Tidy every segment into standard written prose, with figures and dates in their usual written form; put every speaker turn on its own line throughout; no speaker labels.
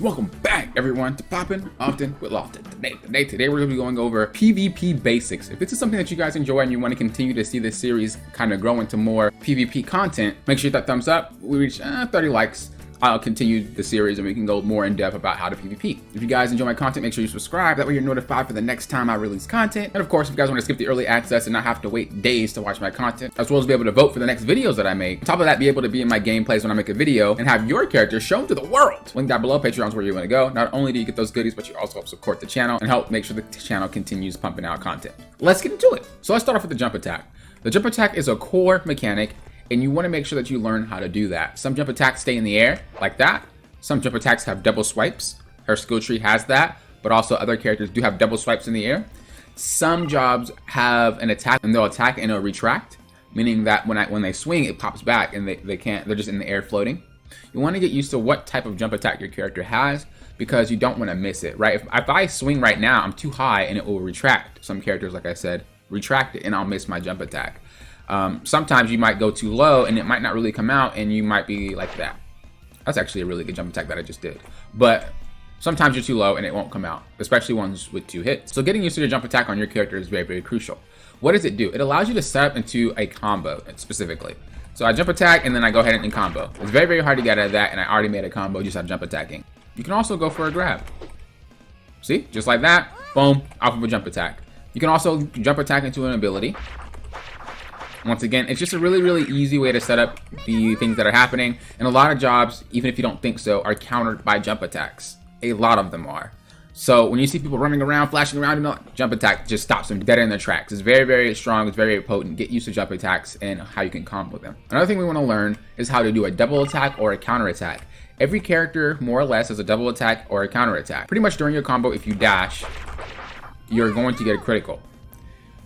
Welcome back, everyone, to Poppin' Often with Lofton. Today we're going to be going over PvP basics. If this is something that you guys enjoy and you want to continue to see this series kind of grow into more PvP content, make sure you hit that thumbs up. We reach 30 likes. I'll continue the series and we can go more in depth about how to PvP. If you guys enjoy my content, make sure you subscribe. That way you're notified for the next time I release content. And of course, if you guys want to skip the early access and not have to wait days to watch my content, as well as be able to vote for the next videos that I make. On top of that, be able to be in my gameplays when I make a video and have your character shown to the world. Link down below, Patreon's where you want to go. Not only do you get those goodies, but you also help support the channel and help make sure the channel continues pumping out content. Let's get into it. So let's start off with the jump attack. The jump attack is a core mechanic and you want to make sure that you learn how to do that. Some jump attacks stay in the air like that. Some jump attacks have double swipes. Her skill tree has that, but also other characters do have double swipes in the air. Some jobs have an attack and they'll attack and it'll retract, meaning that when they swing, it pops back and they're just in the air floating. You want to get used to what type of jump attack your character has because you don't want to miss it, right? If I swing right now, I'm too high and it will retract. Some characters, like I said, retract it and I'll miss my jump attack. Sometimes you might go too low and it might not really come out and you might be like that. That's actually a really good jump attack that I just did. But sometimes you're too low and it won't come out, especially ones with 2 hits. So getting used to your jump attack on your character is very, very crucial. What does it do? It allows you to set up into a combo specifically. So I jump attack and then I go ahead and combo. It's very, very hard to get out of that and I already made a combo just on jump attacking. You can also go for a grab. See, just like that, boom, off of a jump attack. You can also jump attack into an ability. Once again, it's just a really, really easy way to set up the things that are happening. And a lot of jobs, even if you don't think so, are countered by jump attacks. A lot of them are. So when you see people running around, flashing around, jump attack just stops them dead in their tracks. It's very, very strong. It's very, very potent. Get used to jump attacks and how you can combo them. Another thing we want to learn is how to do a double attack or a counter attack. Every character, more or less, has a double attack or a counter attack. Pretty much during your combo, if you dash, you're going to get a critical.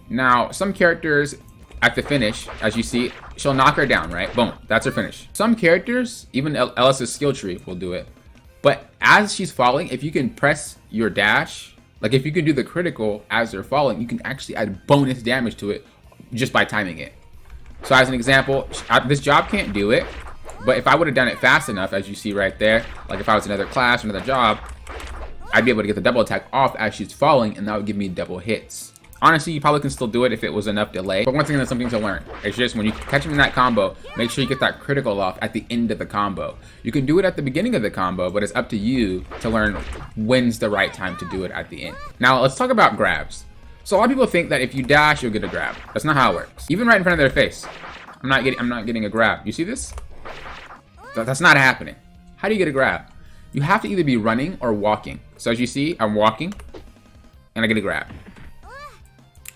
Now, some characters, at the finish, as you see, she'll knock her down, right? Boom, that's her finish. Some characters, even Ellis's skill tree will do it. But as she's falling, if you can press your dash, like if you can do the critical as they're falling, you can actually add bonus damage to it just by timing it. So as an example, this job can't do it, but if I would have done it fast enough, as you see right there, like if I was another class, another job, I'd be able to get the double attack off as she's falling, and that would give me double hits. Honestly, you probably can still do it if it was enough delay. But once again, that's something to learn. It's just when you catch them in that combo, make sure you get that critical off at the end of the combo. You can do it at the beginning of the combo, but it's up to you to learn when's the right time to do it at the end. Now, let's talk about grabs. So a lot of people think that if you dash, you'll get a grab. That's not how it works. Even right in front of their face. I'm not getting a grab. You see this? That's not happening. How do you get a grab? You have to either be running or walking. So as you see, I'm walking and I get a grab.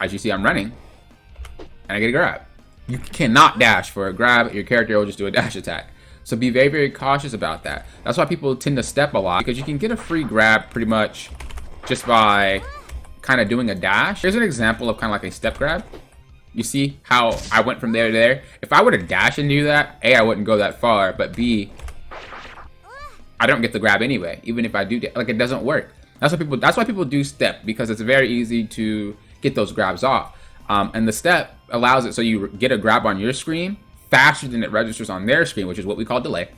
As you see, I'm running, and I get a grab. You cannot dash for a grab. Your character will just do a dash attack. So be very, very cautious about that. That's why people tend to step a lot, because you can get a free grab pretty much just by kind of doing a dash. Here's an example of kind of like a step grab. You see how I went from there to there? If I were to dash and do that, A, I wouldn't go that far, but B, I don't get the grab anyway, even if I do, like it doesn't work. That's why people do step, because it's very easy to get those grabs off. And the step allows it so you get a grab on your screen faster than it registers on their screen, which is what we call delay.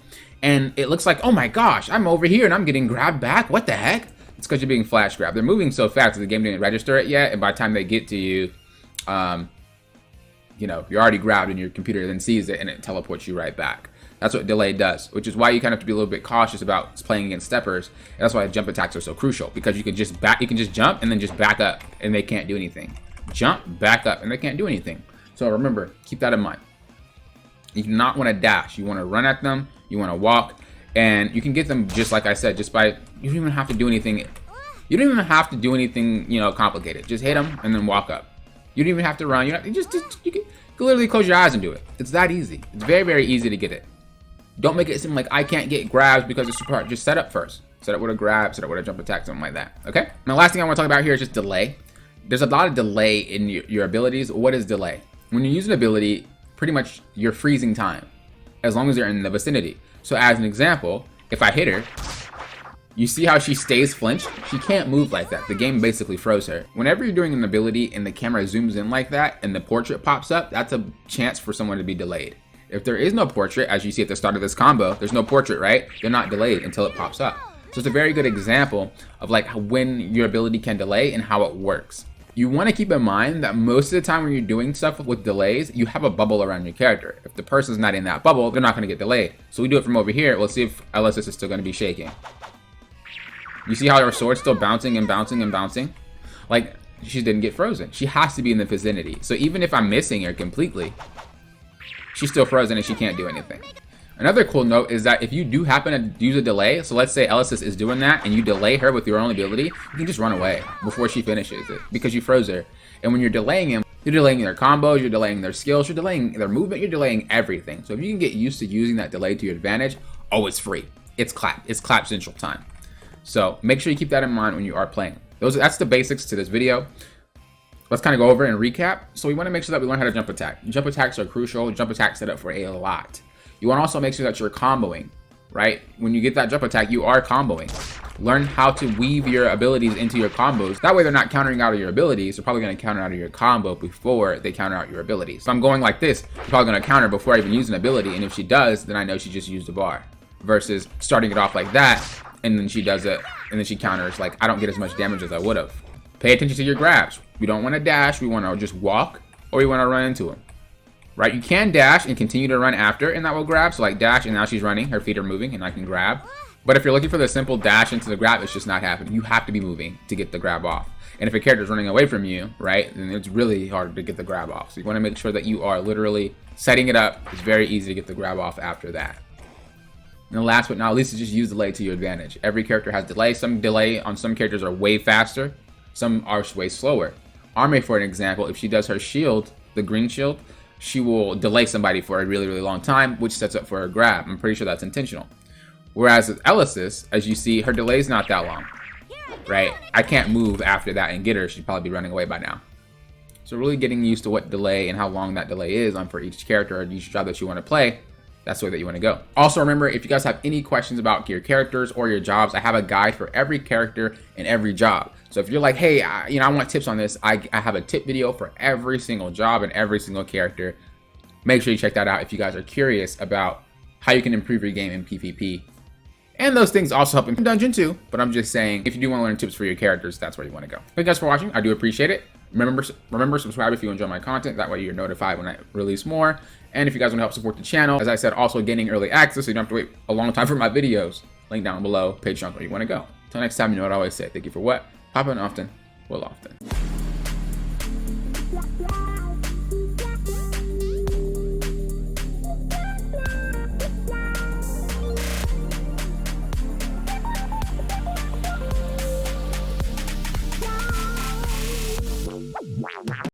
And it looks like, oh my gosh, I'm over here and I'm getting grabbed back. What the heck? It's because you're being flash grabbed. They're moving so fast that the game didn't register it yet. And by the time they get to you, you know, you're already grabbed and your computer then sees it and it teleports you right back. That's what delay does, which is why you kind of have to be a little bit cautious about playing against steppers. And that's why jump attacks are so crucial, because you can just jump and then just back up and they can't do anything. Jump, back up, and they can't do anything. So remember, keep that in mind. You do not want to dash. You want to run at them, you want to walk, and you can get them just like I said, just by, you don't even have to do anything. You don't even have to do anything, you know, complicated. Just hit them and then walk up. You don't even have to run. You can literally close your eyes and do it. It's that easy. It's very, very easy to get it. Don't make it seem like I can't get grabs because it's super hard. Just set up first. Set up with a grab, set up with a jump attack, something like that. Okay? And the last thing I want to talk about here is just delay. There's a lot of delay in your abilities. What is delay? When you use an ability, pretty much you're freezing time, as long as you're in the vicinity. So as an example, if I hit her, you see how she stays flinched? She can't move like that. The game basically froze her. Whenever you're doing an ability and the camera zooms in like that and the portrait pops up, that's a chance for someone to be delayed. If there is no portrait, as you see at the start of this combo, there's no portrait, right? They're not delayed until it pops up. So it's a very good example of like when your ability can delay and how it works. You want to keep in mind that most of the time when you're doing stuff with delays, you have a bubble around your character. If the person's not in that bubble, they're not going to get delayed. So we do it from over here. Let's see if Elysis is still going to be shaking. You see how her sword's still bouncing and bouncing and bouncing? Like, she didn't get frozen. She has to be in the vicinity. So even if I'm missing her completely, she's still frozen and she can't do anything. Another cool note is that if you do happen to use a delay, so let's say Elysis is doing that and you delay her with your own ability, you can just run away before she finishes it because you froze her. And when you're delaying him, you're delaying their combos, you're delaying their skills, you're delaying their movement, you're delaying everything. So if you can get used to using that delay to your advantage, oh, it's free. It's clap central time. So make sure you keep that in mind when you are playing. That's the basics to this video. Let's kind of go over and recap. So we want to make sure that we learn how to jump attack. Jump attacks are crucial. Jump attack set up for a lot. You want to also make sure that you're comboing, right? When you get that jump attack, you are comboing. Learn how to weave your abilities into your combos. That way they're not countering out of your abilities. They're probably going to counter out of your combo before they counter out your abilities. So I'm going like this. You're probably going to counter before I even use an ability. And if she does, then I know she just used a bar. Versus starting it off like that, and then she does it, and then she counters. Like, I don't get as much damage as I would have. Pay attention to your grabs. We don't want to dash. We want to just walk, or we want to run into him. Right? You can dash and continue to run after, and that will grab. So like dash, and now she's running. Her feet are moving, and I can grab. But if you're looking for the simple dash into the grab, it's just not happening. You have to be moving to get the grab off. And if a character's running away from you, right, then it's really hard to get the grab off. So you want to make sure that you are literally setting it up. It's very easy to get the grab off after that. And the last but not least is just use delay to your advantage. Every character has delay. Some delay on some characters are way faster. Some are way slower. Arme, for an example, if she does her shield, the green shield, she will delay somebody for a really, really long time, which sets up for a grab. I'm pretty sure that's intentional. Whereas with Elysis, as you see, her delay is not that long, right? I can't move after that and get her. She'd probably be running away by now. So really getting used to what delay and how long that delay is on for each character or each job that you want to play, that's the way that you want to go. Also remember, if you guys have any questions about your characters or your jobs, I have a guide for every character and every job. So if you're like, hey, I want tips on this, I have a tip video for every single job and every single character. Make sure you check that out if you guys are curious about how you can improve your game in PvP. And those things also help in Dungeon too, but I'm just saying, if you do want to learn tips for your characters, that's where you want to go. Thank you guys for watching. I do appreciate it. Remember, subscribe if you enjoy my content. That way you're notified when I release more. And if you guys want to help support the channel, as I said, also gaining early access, so you don't have to wait a long time for my videos. Link down below, Patreon, where you want to go. Until next time, you know what I always say. Thank you for what? Popping often, will often.